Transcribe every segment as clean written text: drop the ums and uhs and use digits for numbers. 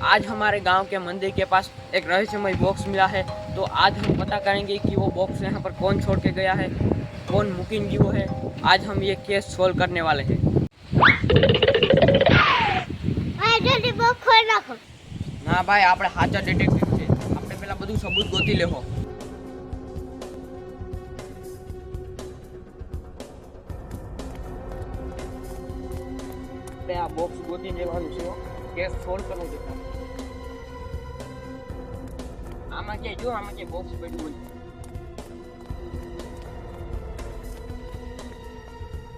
आज हमारे गांव के मंदिर के पास एक रहस्यमय बॉक्स मिला है। तो आज हम पता करेंगे कि वो बॉक्स यहाँ पर कौन छोड़ के गया है, कौन मुकीम गयो है। आज हम ये केस सोल्व करने वाले हैं। ना भाई, આપણે સાચા ડિટેક્ટિવ છે, આપણે પેલા બધું સબૂત ગોતી લેવો। આપણે આ બોક્સ ગોતી લેવાનું છે, કેસ સોલ્વ કરવો છે। આમાં કે જો આમાં કે બોક્સ પડ્યું હોય,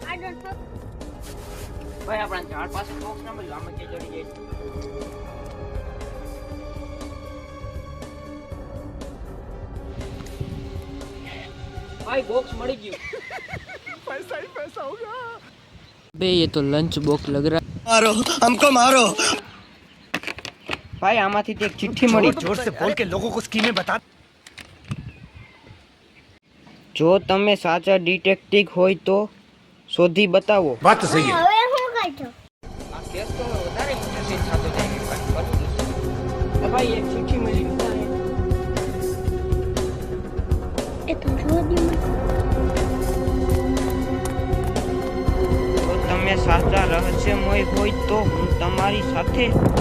આઈ ડોન્ટ નો ભાઈ આપણા ઝાડ પાસે બોક્સ ના મળ્યું, આમાં કે જડી જાય। भाई बॉक्स मर गई। पैसा ही पैसा होगा। बे ये तो लंच बॉक्स लग रहा है। मारो हमको मारो। भाई आमाथी एक चिट्ठी मળી। जोर से बोल के लोगों को स्कीमें बता। जो तमे साचा डिटेक्टिव होय तो शोधी बतावो। बात तो सही है। હવે હું કરજો આ કેસ તો વધારે ઇન્ટરેસ્ટિંગ થતો જાય છે। ભાઈ એક ચિઠ્ઠી મળી વધારે એ તો શોધી જો તમે સાચા રહસ્યમય હોય તો હું તમારી સાથે છું।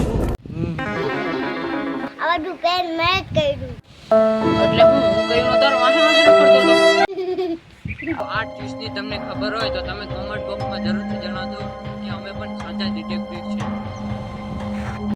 આ બધું પેન મેં જ કર્યું એટલે હું કઈનો તારો વાહે વાહે કરતો હતો। આ ટ્વિસ્ટની તમને ખબર હોય તો તમે કમેન્ટ બોક્સમાં જરૂરથી જણાવજો કે અમે પણ સાચા ડિટેક્ટિવ છે।